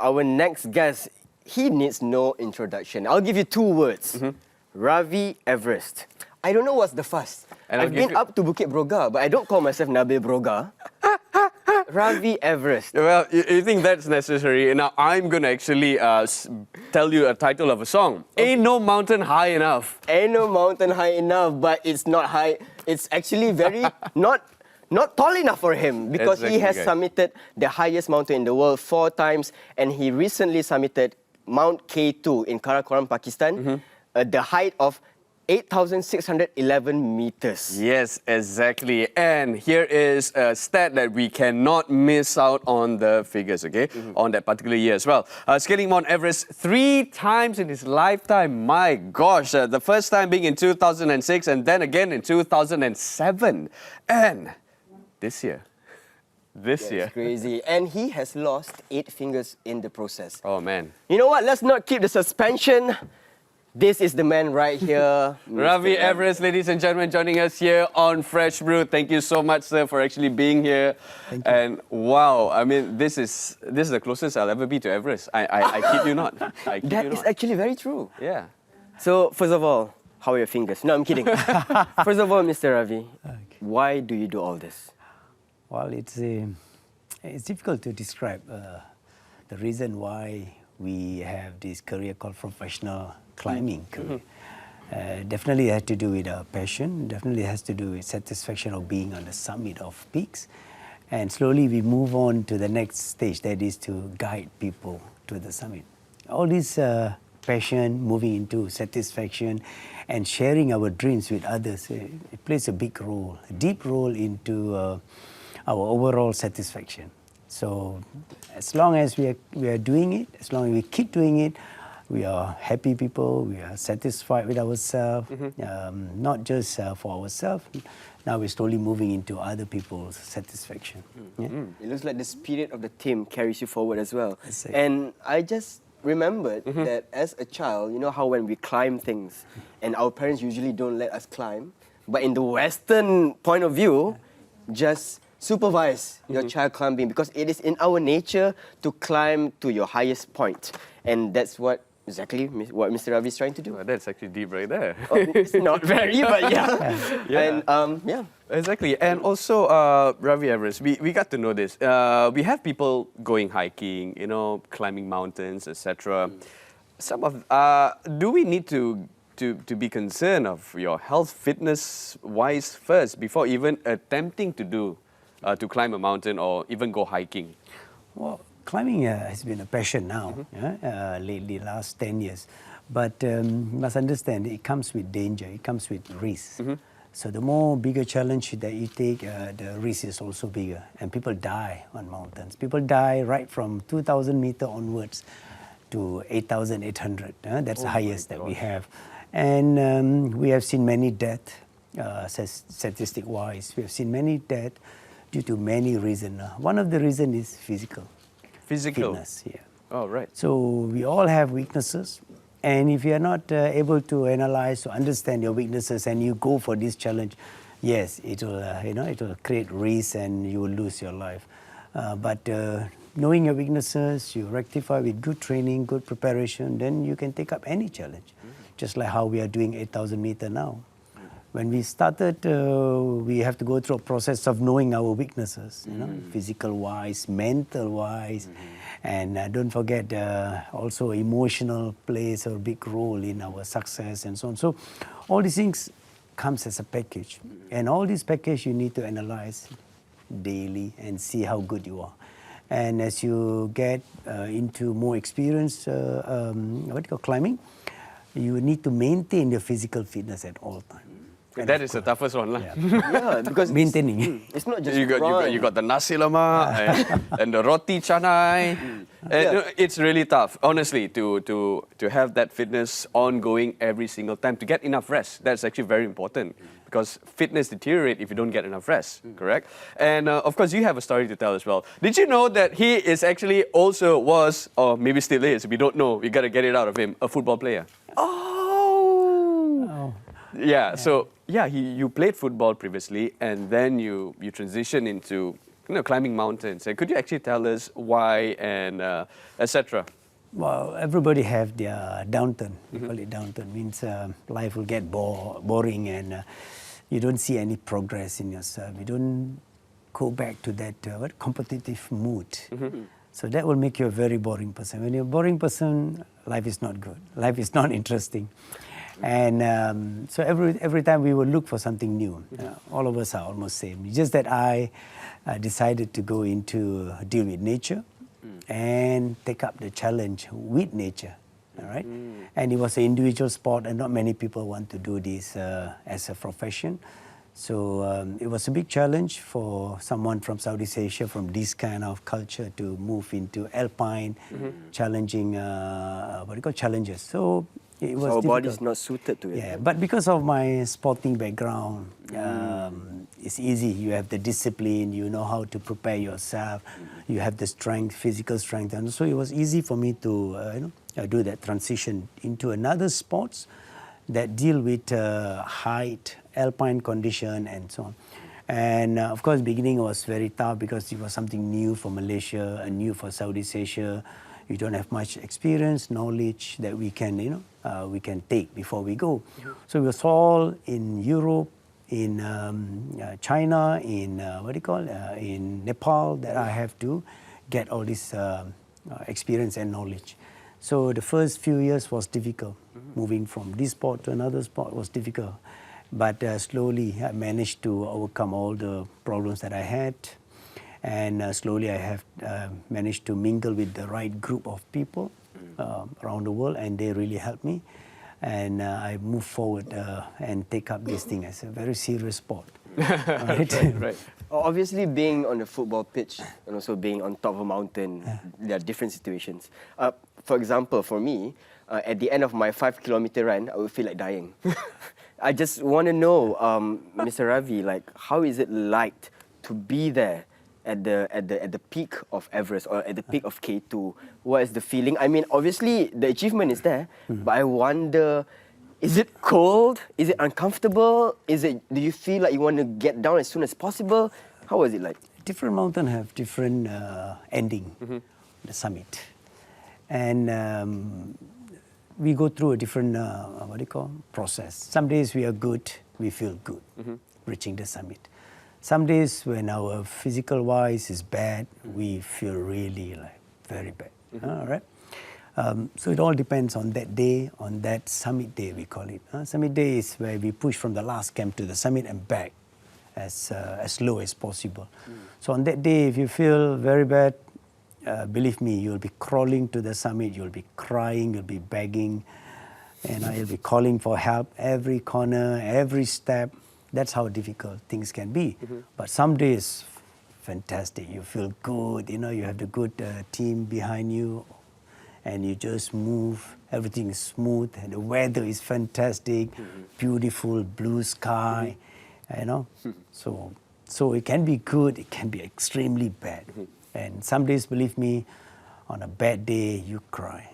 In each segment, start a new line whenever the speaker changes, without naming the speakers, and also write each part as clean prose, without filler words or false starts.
our next guest, he needs no introduction. I'll give you 2 words. Ravi Everest. I don't know what's the fuss. I've been up to Bukit Broga, but I don't call myself Nabil Broga. Ravi Everest.
Well, you think that's necessary. Now, I'm going to actually tell you a title of a song. Okay. Ain't no mountain high enough.
Ain't no mountain high enough, but it's not high. It's actually very not tall enough for him, because he has summited the highest mountain in the world 4 times, and he recently summited Mount K2 in Karakoram, Pakistan, the height of 8,611 meters.
Yes, exactly. And here is a stat that we cannot miss out on the figures, okay? On that particular year as well. Scaling Mount Everest 3 times in his lifetime. My gosh, the first time being in 2006 and then again in 2007. And this year. This year.
It's crazy. And he has lost 8 fingers in the process.
Oh, man.
You know what? Let's not keep the suspension. This is the man right here.
Ravi Everest, ladies and gentlemen, joining us here on Fresh Brew. Thank you so much, sir, for actually being here.
Thank you.
And wow, I mean, this is the closest I'll ever be to Everest. I kid you not.
That is actually very true.
Yeah.
So, first of all, how are your fingers? No, I'm kidding. First of all, Mr. Ravi, why do you do all this?
Well, it's difficult to describe the reason why we have this career called professional climbing career. Definitely has to do with our passion, definitely has to do with satisfaction of being on the summit of peaks. And slowly we move on to the next stage, that is to guide people to the summit. All this passion, moving into satisfaction and sharing our dreams with others, it plays a big role, a deep role into our overall satisfaction. So as long as we are doing it, as long as we keep doing it, we are happy people, we are satisfied with ourselves, not just for ourselves. Now we're slowly moving into other people's satisfaction.
It looks like the spirit of the team carries you forward as well. And I just remembered that as a child, you know how when we climb things, and our parents usually don't let us climb, but in the Western point of view, just supervise your child climbing, because it is in our nature to climb to your highest point. And that's exactly what Mr. Ravi is trying to do.
Well, that's actually deep right there.
It's not very, but yeah. And yeah.
Exactly. And also, Ravi Everest, we got to know this. We have people going hiking, you know, climbing mountains, etc. Some of do we need to be concerned of your health, fitness-wise first before even attempting to climb a mountain or even go hiking?
Well, climbing has been a passion now, lately, last 10 years. But you must understand, it comes with danger, it comes with risk. So the more bigger challenge that you take, the risk is also bigger. And people die on mountains. People die right from 2,000 meters onwards to 8,800. That's the highest that we have. And we have seen many deaths, statistic-wise. We have seen many deaths due to many reasons. One of the reasons is physical fitness. Yeah.
Oh, right.
So we all have weaknesses, and if you are not able to analyze, to understand your weaknesses, and you go for this challenge, yes, it will, it will create risk, and you will lose your life. But knowing your weaknesses, you rectify with good training, good preparation, then you can take up any challenge. Just like how we are doing 8,000 meters now. When we started, we have to go through a process of knowing our weaknesses, physical-wise, mental-wise, and don't forget also emotional plays a big role in our success and so on. So all these things comes as a package, and all this package you need to analyze daily and see how good you are. And as you get into more experience, climbing, you need to maintain your physical fitness at all times.
And that is the toughest one, lah.
Yeah, because
maintaining.
It's not just
you got the nasi lemak and the roti canai. It's really tough, honestly, to have that fitness ongoing every single time, to get enough rest. That's actually very important, because fitness deteriorates if you don't get enough rest, correct? And of course, you have a story to tell as well. Did you know that he is actually also was, or maybe still is, if you don't know, we got to get it out of him, a football player? Yeah, so yeah, you played football previously, and then you transitioned into climbing mountains. Could you actually tell us why and etc.?
Well, everybody have their downturn. We call it downturn. Means life will get boring and you don't see any progress in yourself. You don't go back to that competitive mood. So that will make you a very boring person. When you're a boring person, life is not good. Life is not interesting. And so every time we will look for something new. All of us are almost same. It's just that I decided to go into deal with nature and take up the challenge with nature. All right, and it was an individual sport, and not many people want to do this as a profession. So it was a big challenge for someone from Southeast Asia, from this kind of culture, to move into alpine, challenging, challenges. So it was
our
difficult.
body's not suited to it.
Yeah, but because of my sporting background, it's easy. You have the discipline, you know how to prepare yourself, you have the strength, physical strength, and so it was easy for me to do that transition into another sports that deal with height, alpine condition, and so on. And of course, beginning was very tough because it was something new for Malaysia and new for Southeast Asia. You don't have much experience, knowledge that we can, we can take before we go. So it was all in Europe, in China, in in Nepal that I have to get all this experience and knowledge. So the first few years was difficult. Moving from this sport to another sport was difficult. But slowly I managed to overcome all the problems that I had. And slowly I have managed to mingle with the right group of people around the world, and they really helped me. And I moved forward and take up this thing as a very serious sport.
Right.
Obviously, being on the football pitch and also being on top of a mountain, there are different situations. For example, for me, at the end of my 5-kilometer run, I would feel like dying. I just want to know, Mr. Ravi, like, how is it like to be there at the peak of Everest or at the peak of K2? What is the feeling? I mean, obviously the achievement is there, but I wonder, is it cold? Is it uncomfortable? Do you feel like you want to get down as soon as possible? How was it like?
Different mountains have different ending, the summit. And we go through a different, process. Some days we are good, we feel good reaching the summit. Some days when our physical wise is bad, we feel really like very bad. All right. So it all depends on that day, on that summit day we call it. Summit day is where we push from the last camp to the summit and back as low as possible. So on that day, if you feel very bad, believe me, you'll be crawling to the summit, you'll be crying, you'll be begging, and you'll be calling for help every corner, every step. That's how difficult things can be. But some days, fantastic. You feel good, you have the good team behind you, and you just move. Everything is smooth, and the weather is fantastic, beautiful blue sky, So it can be good, it can be extremely bad. And some days, believe me, on a bad day, you cry.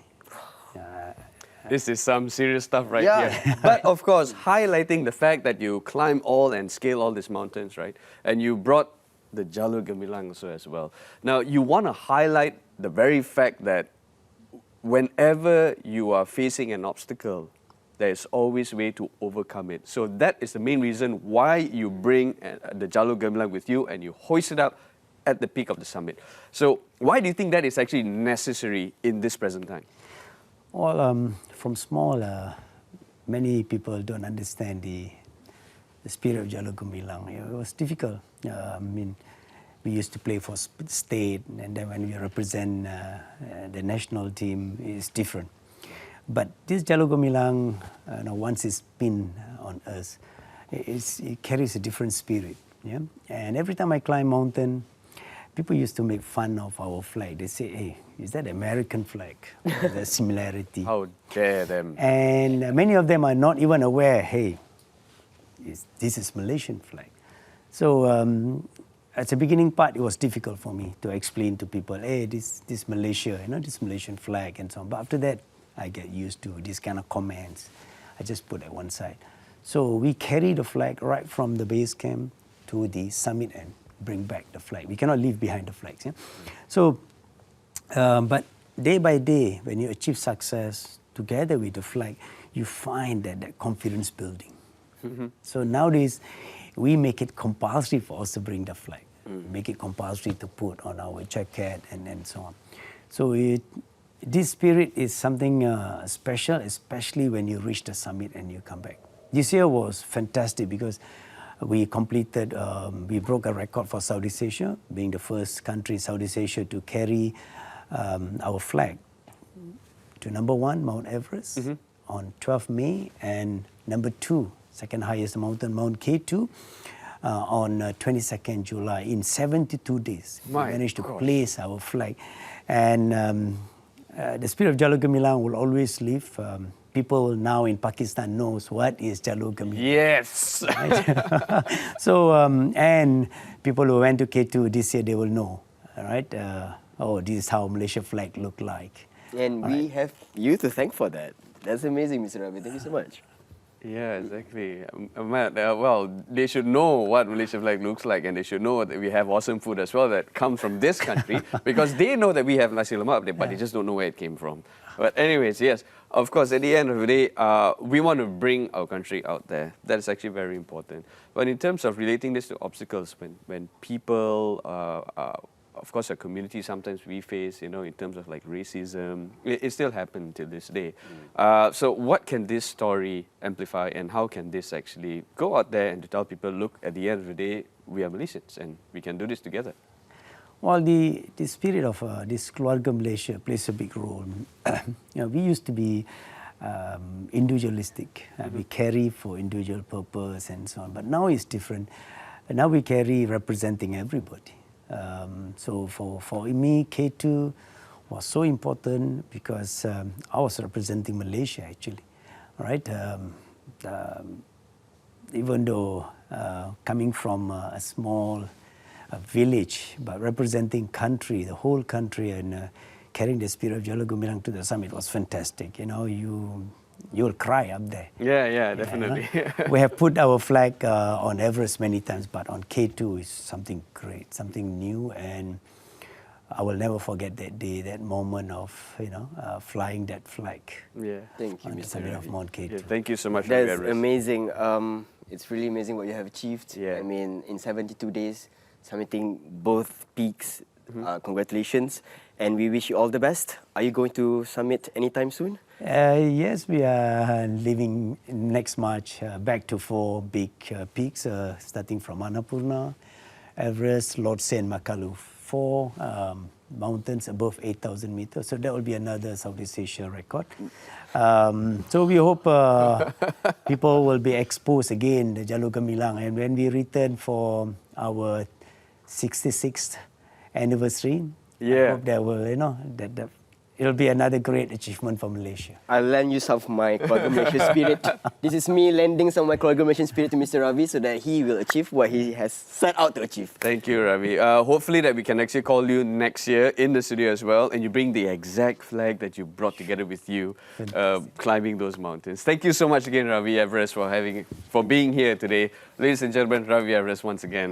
This is some serious stuff right here. But of course, highlighting the fact that you climb all and scale all these mountains, right? And you brought the Jalur Gemilang also as well. Now, you want to highlight the very fact that whenever you are facing an obstacle, there is always a way to overcome it. So that is the main reason why you bring the Jalur Gemilang with you and you hoist it up at the peak of the summit. So why do you think that is actually necessary in this present time?
Well, from small, many people don't understand the spirit of Jalur Gemilang. It was difficult. We used to play for state, and then when we represent the national team, it's different. But this Jalur Gemilang, once it's been on us, it carries a different spirit. Yeah? And every time I climb mountain, people used to make fun of our flag. They say, hey, is that American flag? The similarity.
How dare them.
And many of them are not even aware, hey, this is Malaysian flag. So at the beginning part, it was difficult for me to explain to people, hey, this Malaysia, this Malaysian flag and so on. But after that, I get used to these kind of comments. I just put at one side. So we carry the flag right from the base camp to the summit end. bring back the flag. We cannot leave behind the flags. Yeah? So, but day by day, when you achieve success together with the flag, you find that confidence building. So nowadays, we make it compulsory for us to bring the flag. Make it compulsory to put on our jacket and so on. So this spirit is something special, especially when you reach the summit and you come back. This year was fantastic because we completed, we broke a record for Southeast Asia, being the first country in Southeast Asia to carry our flag to number 1, Mount Everest, on 12th May, and number 2, second highest mountain, Mount K2, on 22nd July. In 72 days, we managed to place our flag. And the spirit of Jalur Gemilang will always live. People now in Pakistan knows what is Jalur Gemilang.
Yes.
Right? So, and people who went to K2 this year, they will know, right? Oh, this is how Malaysia flag look like.
And we have you to thank for that. That's amazing, Mr. Ravi. Thank you so much.
Yeah, exactly. Matt, well, they should know what Malaysia flag looks like, and they should know that we have awesome food as well that comes from this country, because they know that we have nasi lemak up there, but they just don't know where it came from. But anyways, yes, of course, at the end of the day, we want to bring our country out there. That is actually very important. But in terms of relating this to obstacles, when people, of course, a community sometimes we face, in terms of like racism, it still happens till this day. So what can this story amplify, and how can this actually go out there and to tell people, look, at the end of the day, we are Malaysians and we can do this together?
Well, the spirit of this Keluarga Malaysia plays a big role. We used to be individualistic. We carry for individual purpose and so on. But now it's different. Now we carry representing everybody. So for me, K2 was so important because I was representing Malaysia actually, right? Even though coming from a small village, but representing country, the whole country, and carrying the spirit of Jalur Gemilang to the summit was fantastic. You'll cry up there.
Yeah, definitely.
We have put our flag on Everest many times, but on K2 is something great, something new, and I will never forget that day, that moment of flying that flag.
Yeah,
thank you,
on the summit of Mount K2.
Yeah, thank you so much.
That's
Everest.
amazing. It's really amazing what you have achieved.
Yeah.
I mean, in 72 days, summiting both peaks. Congratulations, and we wish you all the best. Are you going to summit anytime soon?
Yes, we are leaving next March back to 4 big peaks, starting from Annapurna, Everest, Lhotse, and Makalu. 4 mountains above 8,000 meters. So that will be another Southeast Asia record. So we hope people will be exposed again, the Jalur Gemilang. And when we return for our 66th anniversary, I hope that will, that it'll be another great achievement for Malaysia.
I'll lend you some of my Keluarga Malaysia spirit. This is me lending some of my Keluarga Malaysia spirit to Mr. Ravi so that he will achieve what he has set out to achieve.
Thank you, Ravi. Hopefully that we can actually call you next year in the studio as well, and you bring the exact flag that you brought together with you, climbing those mountains. Thank you so much again, Ravi Everest, for being here today. Ladies and gentlemen, Ravi Everest once again.